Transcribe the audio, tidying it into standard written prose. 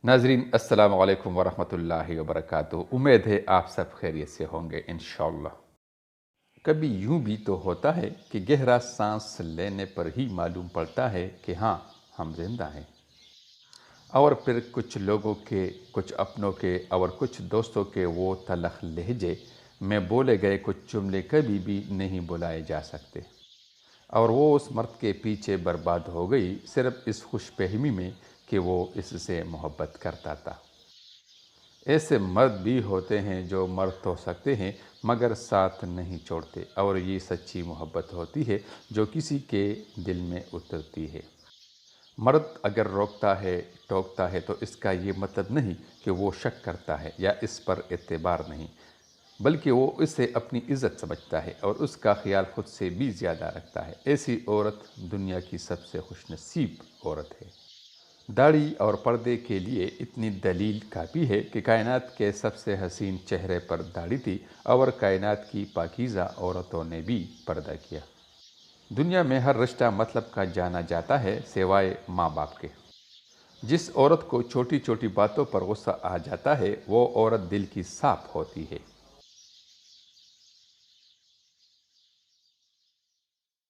नाजरीन अस्सलाम वालेकुम वरहमतुल्लाहि वबरकातुहू। उम्मीद है आप सब खैरियत से होंगे इंशाअल्लाह। कभी यूं भी तो होता है कि गहरा सांस लेने पर ही मालूम पड़ता है कि हाँ, हम जिंदा हैं। और फिर कुछ लोगों के, कुछ अपनों के और कुछ दोस्तों के वो तलख लहजे में बोले गए कुछ जुमले कभी भी नहीं भुलाए जा सकते। और वो उस मर्द के पीछे बर्बाद हो गई सिर्फ इस खुशफहमी में कि वो इससे मोहब्बत करता था। ऐसे मर्द भी होते हैं जो मर्द तो सकते हैं मगर साथ नहीं छोड़ते, और ये सच्ची मोहब्बत होती है जो किसी के दिल में उतरती है। मर्द अगर रोकता है, टोकता है, तो इसका ये मतलब नहीं कि वो शक करता है या इस पर एतबार नहीं, बल्कि वो इसे अपनी इज़्ज़त समझता है और उसका ख्याल खुद से भी ज़्यादा रखता है। ऐसी औरत दुनिया की सबसे खुशनसीब औरत है। दाढ़ी और पर्दे के लिए इतनी दलील काफ़ी है कि कायनात के सबसे हसीन चेहरे पर दाढ़ी थी और कायनात की पाकीज़ा औरतों ने भी पर्दा किया। दुनिया में हर रिश्ता मतलब का जाना जाता है सिवाय माँ बाप के। जिस औरत को छोटी छोटी बातों पर गुस्सा आ जाता है वो औरत दिल की साफ होती है।